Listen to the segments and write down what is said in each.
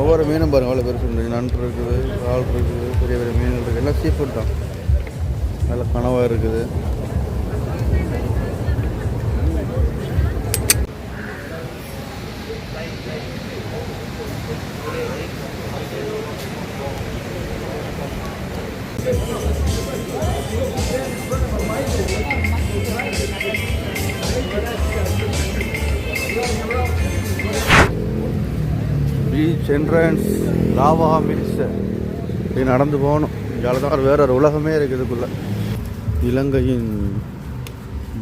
ஒவ்வொரு மீனும் பாருங்கள் அவ்வளோ பெருசு இருக்குது. நண்டு இருக்குது, இறால் இருக்குது, பெரிய பெரிய மீன்கள் இருக்குது. எல்லாம் சீ ஃபுட் தான். நல்ல கனவாக இருக்குது. Beach entrance lava mills. இது நடந்து போகணும். இதால தான் வேற ஒரு உலகமே இருக்குது இதுக்குள்ள. இலங்கையின்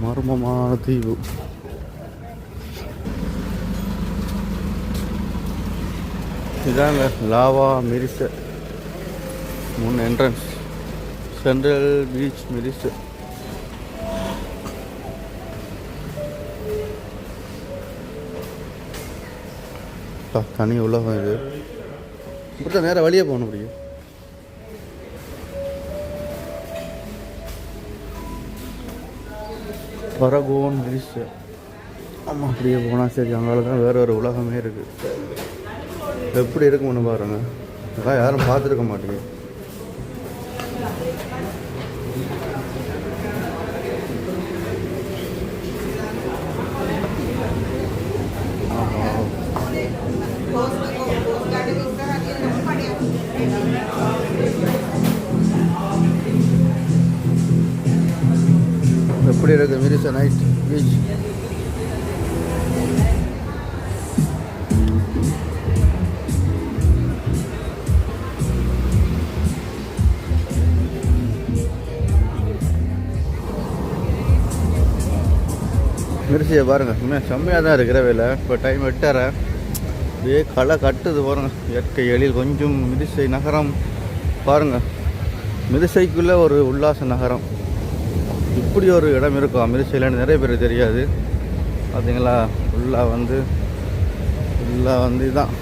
மர்மமான தீவு. இதாங்க லாவா மிரிச முன் என்ட்ரன்ஸ். Central beach மிரிச. தனி உலகம் இது. இப்படி நேராக வழியே போகணும். அப்படியே பரகோன் மிரிச. ஆமாம், அப்படியே போனால் சரி. அங்கால தான் வேற ஒரு உலகமே இருக்குது. எப்படி இருக்குன்னு பாருங்க. அதான் யாரும் பார்த்துருக்க மாட்டேங்க. எப்படி இருக்கு மிரிச நைட் பீச்? மிரிசியை பாருங்கள், உண்மையாக செம்மையாக தான் இருக்கிற வேலை. இப்போ டைம் 8:30. இதே களை கட்டுது பாருங்கள். இயற்கை எழில் கொஞ்சம். மிரிசை நகரம் பாருங்கள். மிரிசைக்குள்ளே ஒரு உல்லாச நகரம். இப்படி ஒரு இடம் இருக்கும் மிரிசையிலன்னு நிறைய பேர் தெரியாது. பார்த்தீங்களா, ஃபுல்லாக வந்து இதுதான்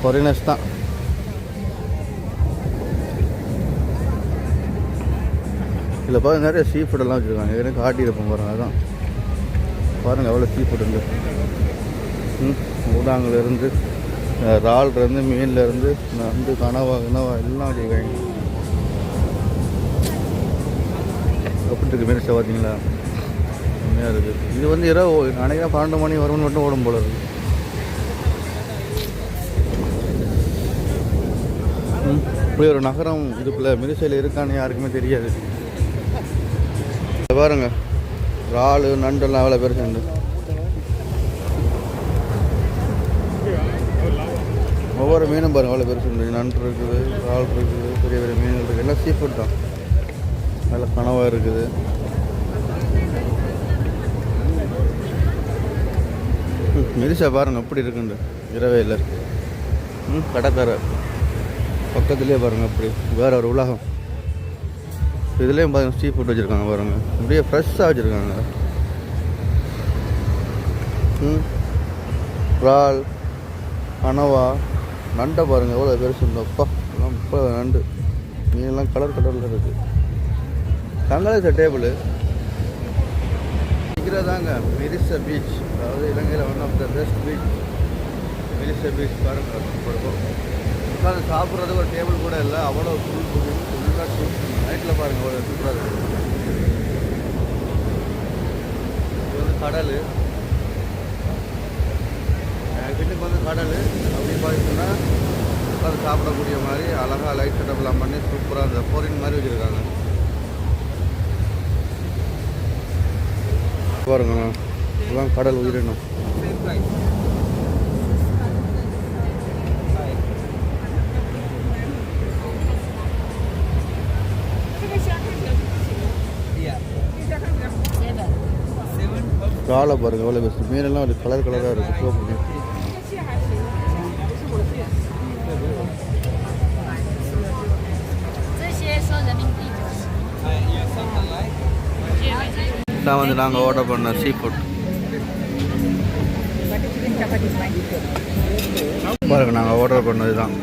ஃபாரினர்ஸ் தான். இதில் பார்த்து நிறைய சீ ஃபுட்டெல்லாம் வச்சுருக்காங்க. எனக்கு காட்டியிருப்போம் பாருங்கள். அதுதான் பாருங்கள் எவ்வளோ சீ ஃபுட் உண்டு. ஊடாங்கிலேருந்து, இறால்லேருந்து, மீன்லேருந்து, நண்டு, கனவா எல்லாம் வச்சுருக்காங்க. எப்படி இருக்குது மிரிசை பார்த்தீங்களா? உண்மையாக இருக்குது. இது வந்து இரவு நினைக்கிறேன் 12 மணி வரும்னு மட்டும் ஓடும் போல இருக்குது. இப்படி ஒரு நகரம் இதுக்குள்ளே மிரிசையில் இருக்கான்னு யாருக்குமே தெரியாது. பாருங்க, இறால் நண்டெல்லாம் எவ்வளோ பேர் சேர்ந்து. ஒவ்வொரு மீனும் பாருங்கள் எவ்வளோ பெருசு இருக்குது. நண்டு இருக்குது, இறால் இருக்குது, பெரிய பெரிய மீன்கள் இருக்குது. எல்லாம் சீ ஃபுட் தான். நல்ல கனவாக இருக்குது. மிரிசா பாருங்கள் எப்படி இருக்குண்டு இரவே இல்லை. கடற்கரை பக்கத்துலேயே பாருங்கள். அப்படி வேற ஒரு உலகம். இதுலேயும் பாருங்கள் சீ ஃபுட் வச்சுருக்காங்க பாருங்கள். அப்படியே ஃப்ரெஷ்ஷாக வச்சுருக்காங்க. இறால், கனவா, நண்டை பாருங்கள் எவ்வளோ பெருசு இருந்தோப்பா. எல்லாம் இப்போ நண்டு மீனெல்லாம் கலர் கலரில் இருக்குது. தங்களே டேபிள் இருக்கிறதாங்க மிரிச பீச். அதாவது இலங்கையில் one of the best beach Mirissa beach. பாருங்கள், உட்காந்து சாப்பிட்றதுக்கு ஒரு டேபிள் கூட இல்லை. அவ்வளோ ஃபுல்லாக நைட்டில் பாருங்கள் அவ்வளோ சூப்பராக இருக்குது. இது வந்து கடல். வீட்டுக்கு வந்து கடல் அப்படின்னு பார்த்தீங்கன்னா உட்காந்து சாப்பிடக்கூடிய மாதிரி அழகாக லைட் செட்டப்லாம் பண்ணி சூப்பராக அந்த ஃபாரின் மாதிரி வச்சுருக்காங்க. பாருங்க, இதெல்லாம் கடல் உயிரினம். காலை பாருங்க எவ்வளோ பெஸ்ட். மீனெல்லாம் ஒரு கலர் கலராக இருக்குது. சோப்பு மீன். தான் வந்து நாங்கள் ஆர்டர் பண்ண சீ ஃபுட் பாருங்க. நாங்கள் ஆர்டர் பண்ணது தான்.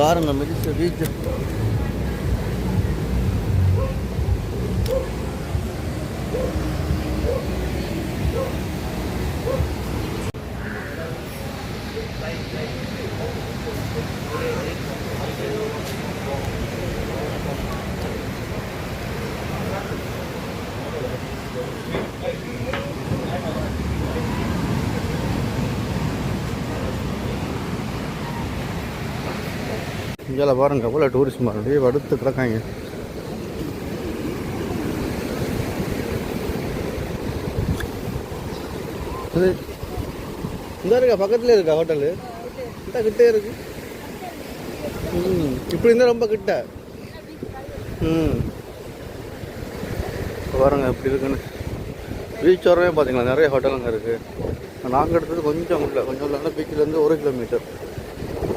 பாருங்க மிதிச்ச பீச். இங்கே பாருங்க எவ்வளோ டூரிஸ்ட் மாதிரி அடுத்து கிடக்காங்க. இந்த இருக்கா பக்கத்துலேயே இருக்கா ஹோட்டலு? கிட்ட கிட்டே இருக்கு. இப்படி இருந்தால் ரொம்ப கிட்ட. பாருங்க எப்படி இருக்குன்னு. பீச் வரவே பார்த்தீங்களா நிறைய ஹோட்டலுங்க இருக்குது. நாங்கள் எடுத்தது கொஞ்சம் இல்லை, கொஞ்சம் இல்லைன்னா பீச்சிலேருந்து 1 கிலோமீட்டர்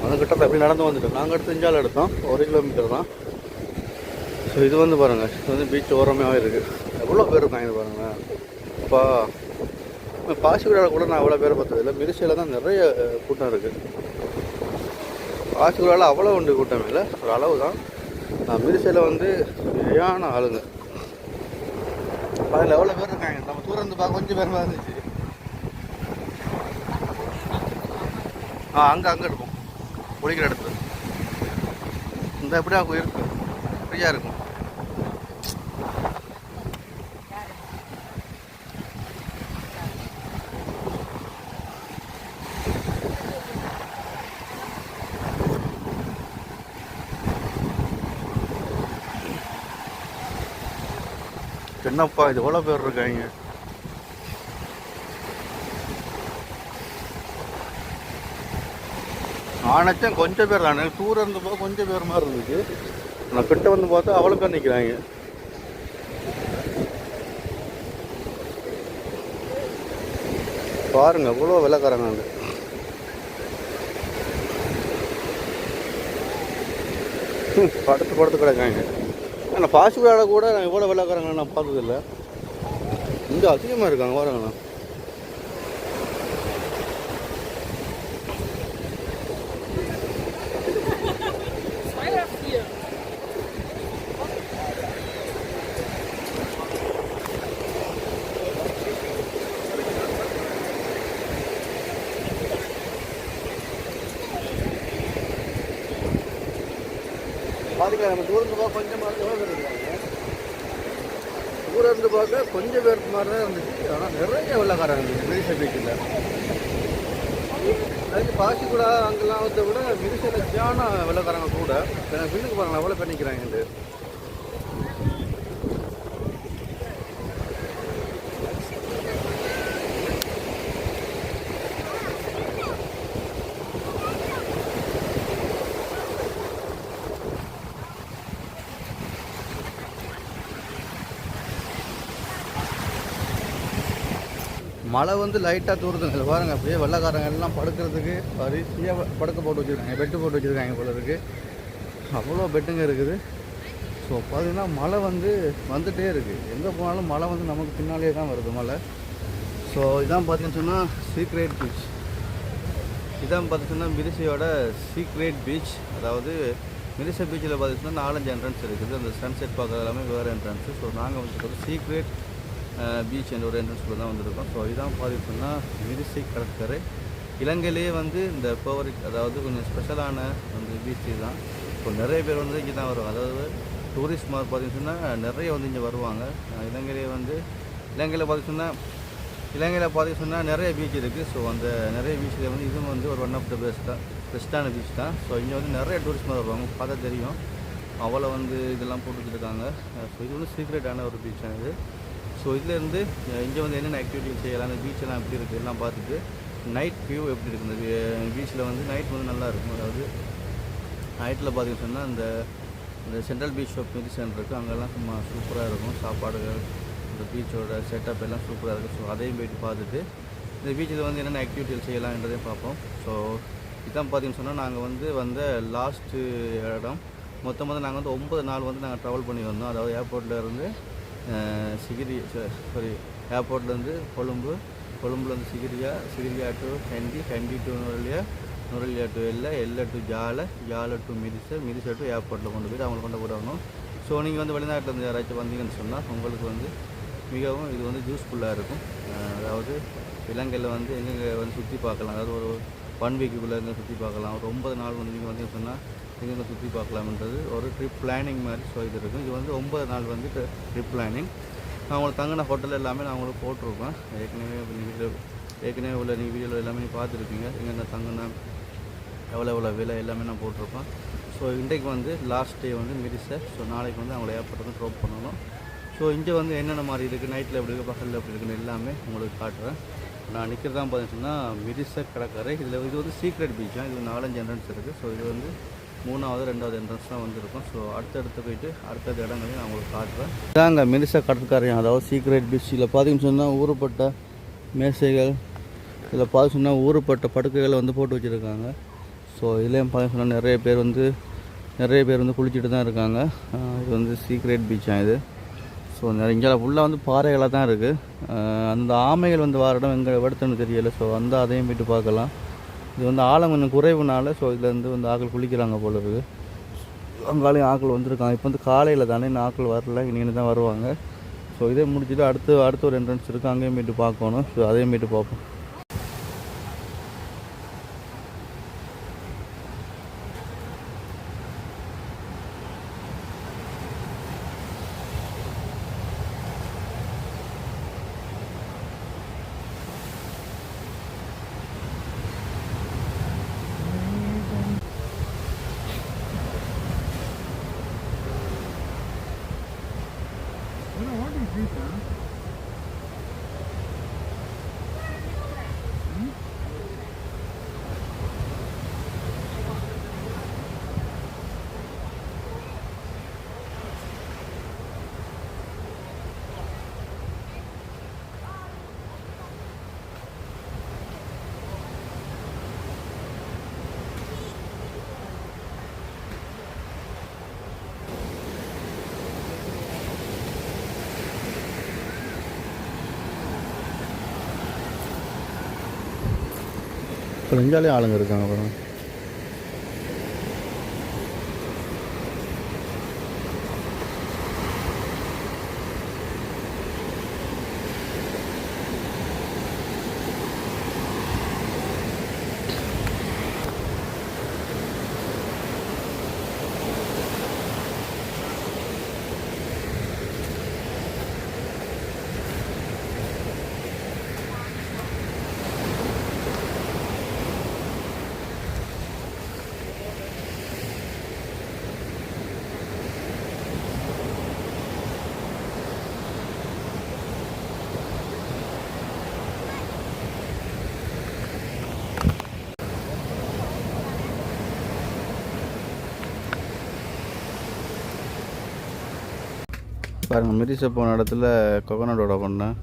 அந்த கிட்ட எப்படி நடந்து வந்துட்டோம். நாங்கள் எடுத்து இஞ்சால் எடுத்தோம், 1 கிலோமீட்டர் தான். ஸோ இது வந்து பாருங்கள், இது வந்து பீச் ஓரமாகவே இருக்குது. எவ்வளோ பேர் இருக்காங்க பாருங்கள். இப்போ பாசிக்குடாவில் கூட நான் அவ்வளோ பேர் பார்த்ததில்லை. மிரிசையில் தான் நிறைய கூட்டம் இருக்குது. பாசிக்குடாவில் அவ்வளோ உண்டு கூட்டம் இல்லை, ஒரு அளவு தான். மிரிசையில் வந்து சரியான ஆளுங்க. அதில் எவ்வளோ பேர் இருக்காங்க. நம்ம தூரம் இருந்து பார்க்க கொஞ்சம் பேர் மாதிரி இருந்துச்சு. அங்கே இருக்கும் குளிக்கிற இடத்துல. இந்த எப்படியா இருக்கும், ஃப்ரீயாக இருக்கும். என்னப்பா இது எவ்வளோ பேர் இருக்காங்க. ஆனச்சும் கொஞ்சம் பேர் தானே. தூரம் இருந்து போது கொஞ்சம் பேர் மாதிரி இருந்துச்சு. நான் கிட்ட வந்து பார்த்தா அவ்வளோ பேர் நிற்கிறாங்க. பாருங்க அவ்வளோ விலைக்காரங்க அங்கே. படுத்து கிடக்காங்க. ஆனால் பாசிபிளாக கூட நான் எவ்வளோ விலைக்காரங்க நான் பார்த்ததில்லை. இங்கே அதிகமாக இருக்காங்க பாருங்கண்ணா. பாதிக்கலாம். நம்ம தூரத்து பார்க்க கொஞ்சம் மாதிரி எவ்வளோ பேர் இருக்காங்க. தூரம் இருந்து பார்க்க கொஞ்சம் பேருக்கு மாதிரி தான் இருந்துச்சு. ஆனால் நிறைய வெள்ளக்காரங்க இருந்துச்சு மிரிசை பீச்சில். அதுக்கு பாசிக்குடா அங்கெல்லாம் வந்து விட மிரிசையில் ஜான வெள்ளக்காரங்க கூட. பின்னுக்கு பாருங்களா எவ்வளோ பேர் நிற்கிறாங்க. மழை வந்து லைட்டாக தூரத்துங்க பாருங்கள். அப்படியே வெள்ளைக்காரங்க எல்லாம் படுக்கிறதுக்கு வரிசையாக படுக்க போட்டு வச்சுருக்காங்க, பெட்டு போட்டு வச்சுருக்காங்க போல இருக்குது. அவ்வளோ பெட்டுங்க இருக்குது. ஸோ பார்த்திங்கன்னா மழை வந்து வந்துகிட்டே இருக்குது. எங்கே போனாலும் மழை வந்து நமக்கு பின்னாலே தான் வருது மழை. ஸோ இதான் பார்த்திங்கன்னு சொன்னால் சீக்ரெட் பீச். இதான் பார்த்திங்கன்னா மிரிசையோட சீக்ரெட் பீச். அதாவது மிரிசை பீச்சில் பார்த்திங்கன்னா 4-5 என்ட்ரன்ஸ் இருக்குது. அந்த சன்செட் பார்க்குறது எல்லாமே வேறு என்ட்ரன்ஸு. ஸோ நாங்கள் வந்து சீக்ரெட் பீச் என்ற ஒரு என்ட்ரன்ஸ்குள்ளே தான் வந்திருக்கோம். ஸோ இதான் பார்த்தீங்கன்னா மிரிசை கடற்கரை. இலங்கையிலேயே வந்து இந்த ஃபேவரிட், அதாவது கொஞ்சம் ஸ்பெஷலான அந்த பீச் தான். ஸோ நிறைய பேர் வந்து இங்கே தான் வருவாங்க. அதாவது டூரிஸ்ட் மாதிரி பார்த்தீங்கன்னா நிறைய வந்து இங்கே வருவாங்க. இலங்கையில் பார்த்தீங்கன்னா நிறைய பீச் இருக்குது. ஸோ அந்த நிறைய பீச்சில் வந்து இதுவும் வந்து ஒரு ஒன் ஆஃப் த பெஸ்ட்டான பீச் தான். ஸோ இங்கே வந்து நிறைய டூரிஸ்ட் மாதிரி வருவாங்க. பார்த்தா தெரியும் அவ்வளோ வந்து இதெல்லாம் போட்டு வச்சுருக்காங்க. ஸோ இது வந்து சீக்ரெட்டான ஒரு பீச் இது. ஸோ இதுலேருந்து இங்கே வந்து என்னென்ன ஆக்டிவிட்டி செய்யலாம், அந்த பீச்செல்லாம் எப்படி இருக்குது எல்லாம் பார்த்துட்டு நைட் வியூ எப்படி இருக்குது. இந்த பீச்சில் வந்து நைட் வந்து நல்லாயிருக்கும். அதாவது நைட்டில் பார்த்தீங்கன்னு சொன்னால் இந்த சென்ட்ரல் பீச் ஆஃப் மிரிசைன்னு இருக்குது. அங்கெல்லாம் சும்மா சூப்பராக இருக்கும். சாப்பாடுகள், இந்த பீச்சோட செட்டப் எல்லாம் சூப்பராக இருக்குது. ஸோ அதையும் போய்ட்டு பார்த்துட்டு இந்த பீச்சில் வந்து என்னென்ன ஆக்டிவிட்டிகள் செய்யலாம்ன்றதையும் பார்ப்போம். ஸோ இதான் பார்த்தீங்கன்னு சொன்னால் நாங்கள் வந்து லாஸ்ட்டு இடம். மொத்தமாக நாங்கள் வந்து 9 நாள் வந்து நாங்கள் ட்ராவல் பண்ணி வந்தோம். அதாவது ஏர்போர்ட்லேருந்து ஏர்போர்ட்லேருந்து கொழும்புலேருந்து சிகிரியா டு ஹெண்டி டு வழியாக நுரலியா டு எல்லை டு ஜாலை டு மிரிசை டு ஏர்போர்ட்டில் கொண்டு போய்ட்டு அவங்களை கொண்டு போடணும். ஸோ நீங்கள் வந்து வெளிநாட்டிலேருந்து யாராச்சும் வந்தீங்கன்னு சொன்னால் உங்களுக்கு வந்து மிகவும் இது வந்து யூஸ்ஃபுல்லாக இருக்கும். அதாவது இலங்கையில் வந்து எங்கெங்கே வந்து சுற்றி பார்க்கலாம், அதாவது ஒரு 1 வீக்குள்ளே எங்கே சுற்றி பார்க்கலாம், ஒரு 9 நாள் வந்து நீங்கள் வந்து சொன்னால் எங்கெங்கே சுற்றி பார்க்கலாம்ன்றது ஒரு ட்ரிப் பிளானிங் மாதிரி. ஸோ இது இருக்கும். இது வந்து 9 நாள் வந்து ட்ரிப் பிளானிங். நான் உங்களுக்கு தங்கின ஹோட்டல் எல்லாமே நான் உங்களுக்கு போட்டிருப்பேன். ஏற்கனவே உள்ள நீங்கள் வீடியோவில் எல்லாமே பார்த்துருப்பீங்க. எங்கெங்கே தங்கினா எவ்வளோ விலை எல்லாமே நான் போட்டிருப்பேன். ஸோ இன்றைக்கு வந்து லாஸ்ட் டே வந்து மிரிசை. ஸோ நாளைக்கு வந்து அவங்கள ஏர்போர்ட் ட்ராப் பண்ணணும். ஸோ இங்கே வந்து என்னென்ன மாதிரி இருக்குது, நைட்டில் எப்படி இருக்குது, பகலில் எப்படி இருக்குன்னு எல்லாமே உங்களுக்கு காட்டுறேன். நான் நிற்கிறதான் பார்த்தீங்கன்னா மிரிசை கடற்கரை. இது வந்து சீக்ரெட் பீச் தான். இது 4-5 என்ட்ரன்ஸ் இருக்குது. ஸோ இது வந்து 3வது 2வது என்ட்ரன்ஸ் தான் வந்துருக்கும். ஸோ அடுத்தடுத்து போயிட்டு அடுத்தடுத்த இடங்களையும் நான் உங்களுக்கு காட்டுறேன். இதாங்க மிரிசை கடற்கரை, அதாவது சீக்ரெட் பீச். இதில் பார்த்தீங்கன்னு சொன்னால் ஊறுப்பட்ட மேசைகள், இதில் பார்த்து சொன்னால் ஊறுப்பட்ட படுக்கைகளை வந்து போட்டு வச்சுருக்காங்க. ஸோ இதுலேயும் பார்த்து சொன்னால் நிறைய பேர் வந்து குளிச்சுட்டு தான் இருக்காங்க. இது வந்து சீக்ரெட் பீச் இது. ஸோ இங்கே ஃபுல்லாக வந்து பாறைகளாக தான் இருக்குது. அந்த ஆமைகள் வந்து வார இடம் எங்கே எடுத்துன்னு தெரியலை. ஸோ வந்து அதையும் போய்ட்டு பார்க்கலாம். இது வந்து ஆழம் கொஞ்சம் குறைவுனால ஸோ இதுலேருந்து வந்து ஆக்கள் குளிக்கிறாங்க போல இருக்குது. அங்காலையும் ஆக்கள் வந்துருக்காங்க. இப்போ வந்து காலையில் தானே இன்னும் ஆக்கள் வரல, இன்றைக்கி தான் வருவாங்க. ஸோ இதே முடிச்சுட்டு அடுத்து ஒரு என்ட்ரன்ஸ் இருக்குது, அங்கேயும் போய்ட்டு பார்க்கணும். ஸோ அதையும் போய்ட்டு பார்ப்போம். இப்போ நெஞ்சாலே ஆளுங்க இருக்காங்க பாருங்க. பாருங்கள், மிரிசை போன இடத்துல கொக்கனட்டோட பண்ணேன்.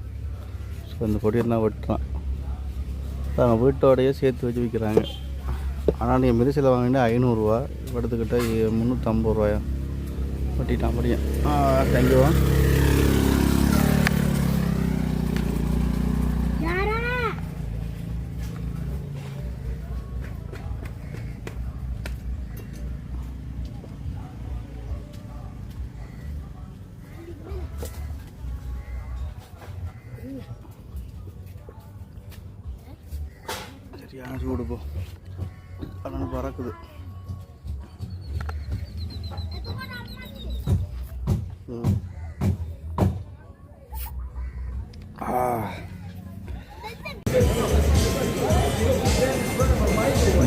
ஸோ இந்த பொடியெல்லாம் வெட்டுறான். பாருங்கள், வீட்டோடையே சேர்த்து வச்சு விற்கிறாங்க. ஆனால் நீங்கள் மிரிசையில் வாங்கினா 500 ரூபா, எடுத்துக்கிட்ட 350 ரூபாயா வெட்டிட்டான் படியும். தேங்க்யூ. சரியான சூடு போ, அதனால் பறக்குது.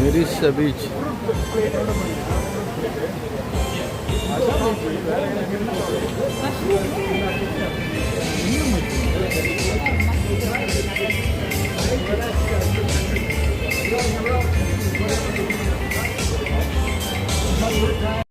மிரிசை பீச்.